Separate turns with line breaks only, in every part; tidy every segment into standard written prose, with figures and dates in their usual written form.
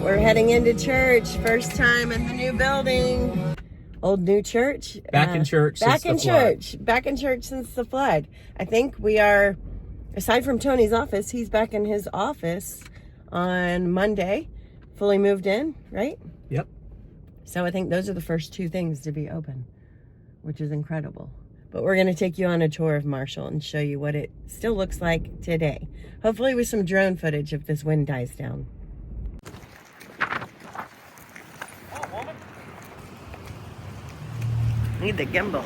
we're heading into church. First time in the new building. Old new church.
Back in church since the flood.
Back in church since the flood. I think we are, aside from Tony's office, he's back in his office on Monday. Fully moved in, right?
Yep.
So I think those are the first two things to be open, which is incredible. But we're going to take you on a tour of Marshall and show you what it still looks like today. Hopefully with some drone footage if this wind dies down. Need the gimbal.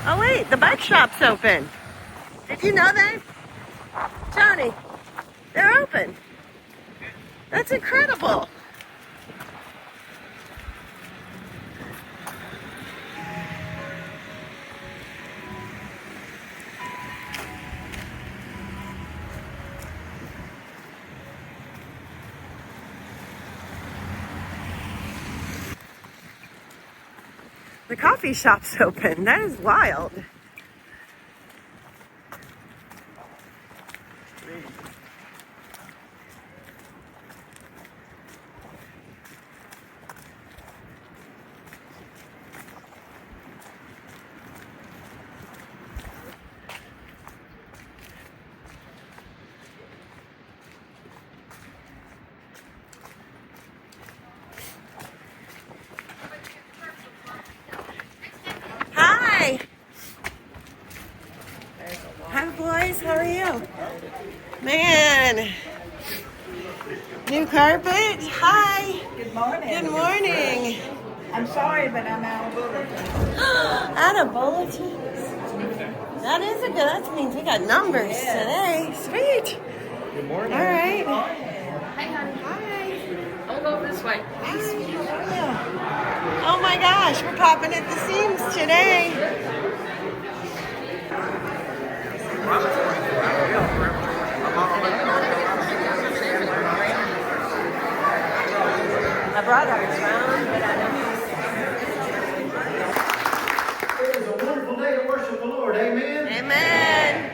Oh wait, the bike shop's open. Did you know that? Johnny, they're open. That's incredible. The coffee shop's open. That is wild. Hi. Hi, boys. How are you? Man. New carpet. Hi.
Good morning.
Good morning.
I'm sorry, but I'm out of bulletins.
Out of bulletins. That is a good. That means we got numbers today. Sweet.
Good morning.
All right.
Hi, honey.
Hi.
I'll go this way.
Oh my gosh, we're popping at the seams today. I brought ours round, but I don't know.
It is a wonderful day to worship the Lord. Amen.
Amen.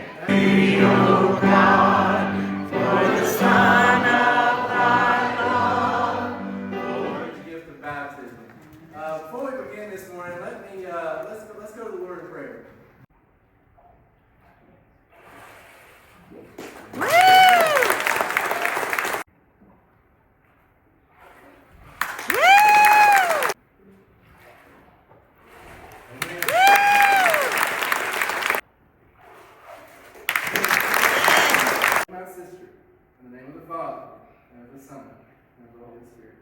Gift of baptism. Before we begin this morning, let's go to the Word of prayer.
Woo!
My sister, in the name of the Father, and of the Son, and of the Holy Spirit.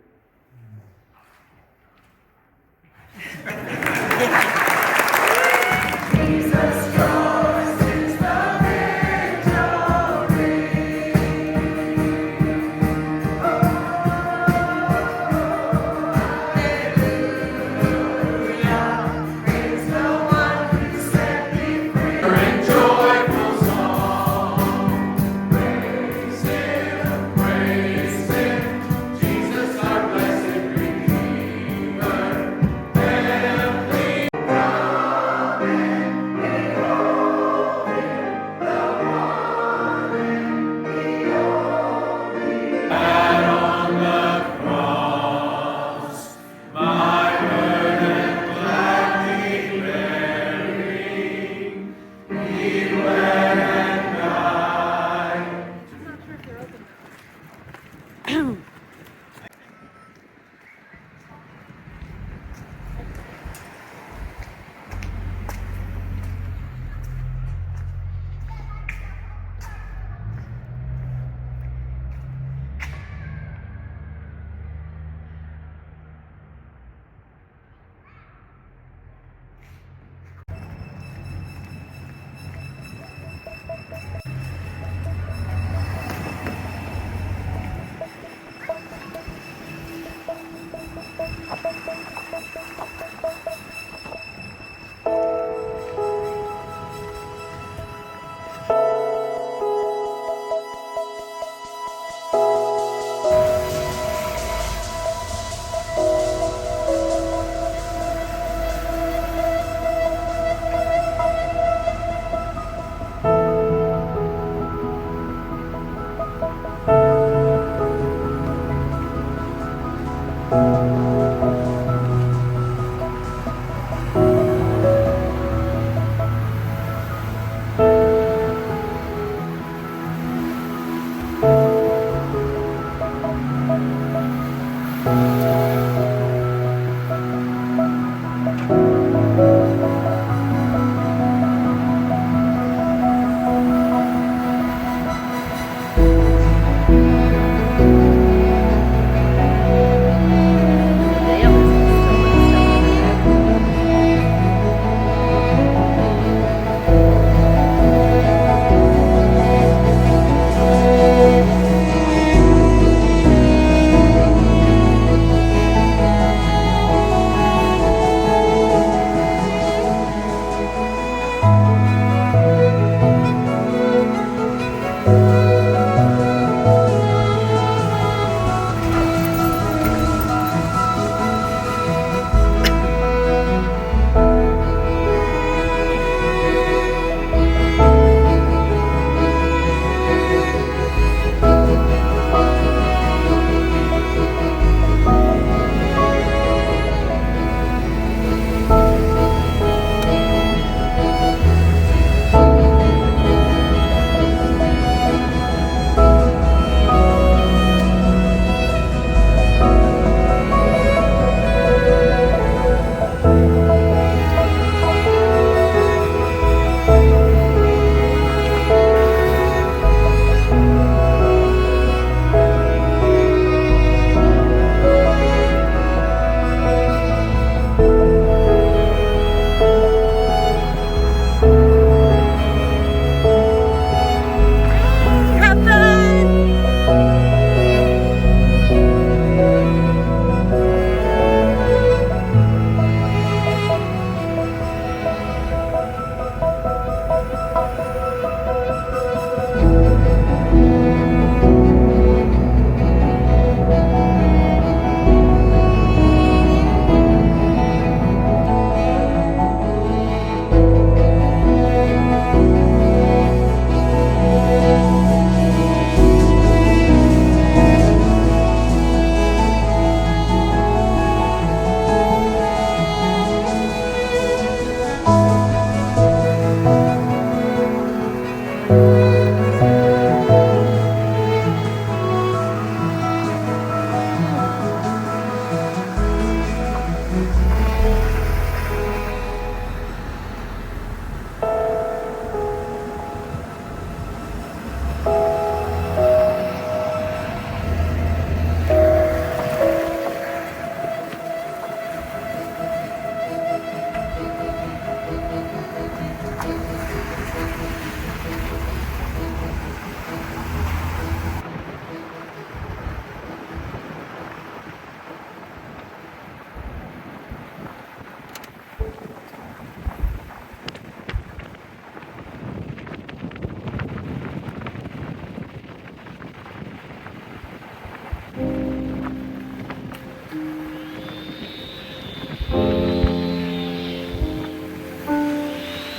Jesus our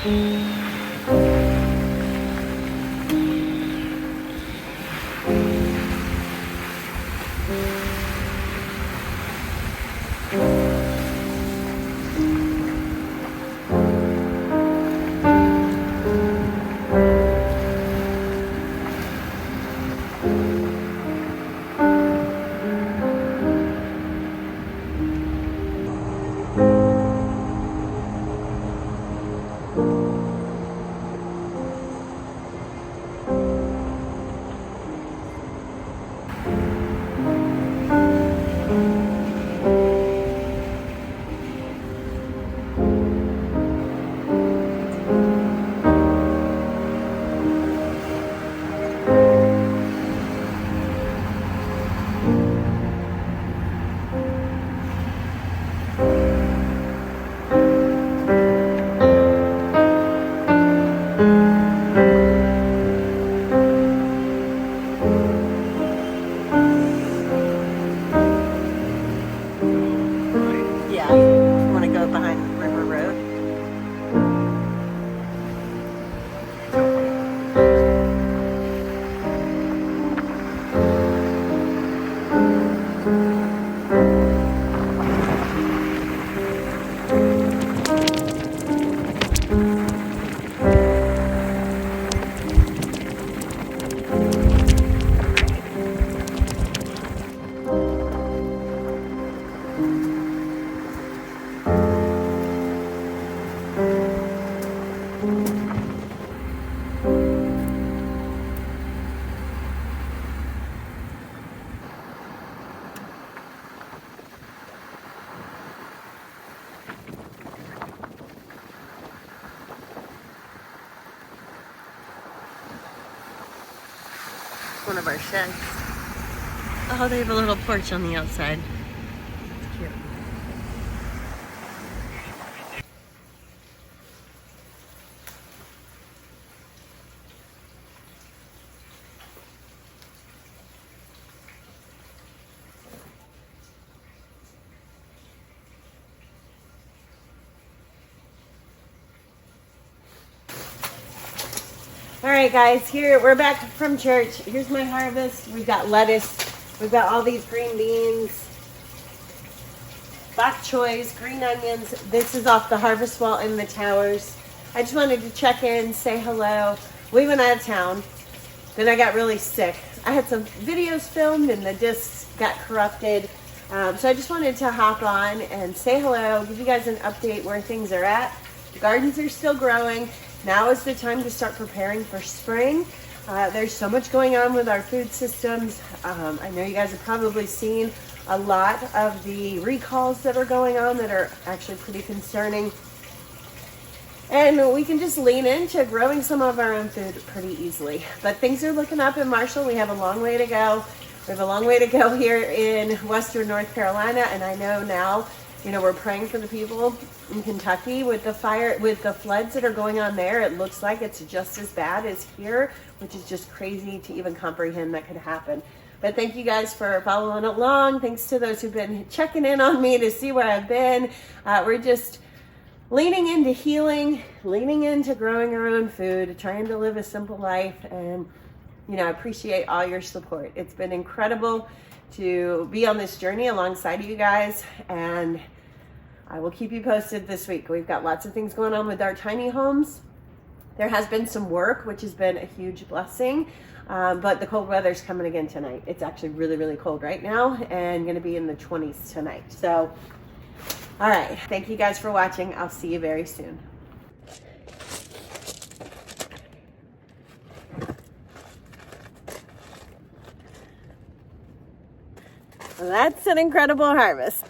Yeah. You want to go behind River Road? One of our sheds. Oh, they have a little porch on the outside. It's cute. All right, guys, here we're back from church. Here's my harvest. We've got lettuce. We've got all these green beans, bok choys, green onions. This is off the harvest wall in the towers. I just wanted to check in, say hello. We went out of town. Then I got really sick. I had some videos filmed and the discs got corrupted. So I just wanted to hop on and say hello, give you guys an update where things are at. The gardens are still growing. Now is the time to start preparing for spring. There's so much going on with our food systems. I know you guys have probably seen a lot of the recalls that are going on that are actually pretty concerning. And we can just lean into growing some of our own food pretty easily. But things are looking up in Marshall. We have a long way to go. We have a long way to go here in Western North Carolina. And I know now, you know, we're praying for the people in Kentucky with the fire, with the floods that are going on there. It looks like it's just as bad as here, which is just crazy to even comprehend that could happen. But thank you guys for following along. Thanks to those who've been checking in on me to see where I've been. We're just leaning into healing, leaning into growing our own food, trying to live a simple life. And, you know, I appreciate all your support. It's been incredible to be on this journey alongside of you guys. And I will keep you posted this week. We've got lots of things going on with our tiny homes. There has been some work, which has been a huge blessing. But the cold weather's coming again tonight. It's actually really, really cold right now and going to be in the 20s tonight. So, all right. Thank you guys for watching. I'll see you very soon. That's an incredible harvest.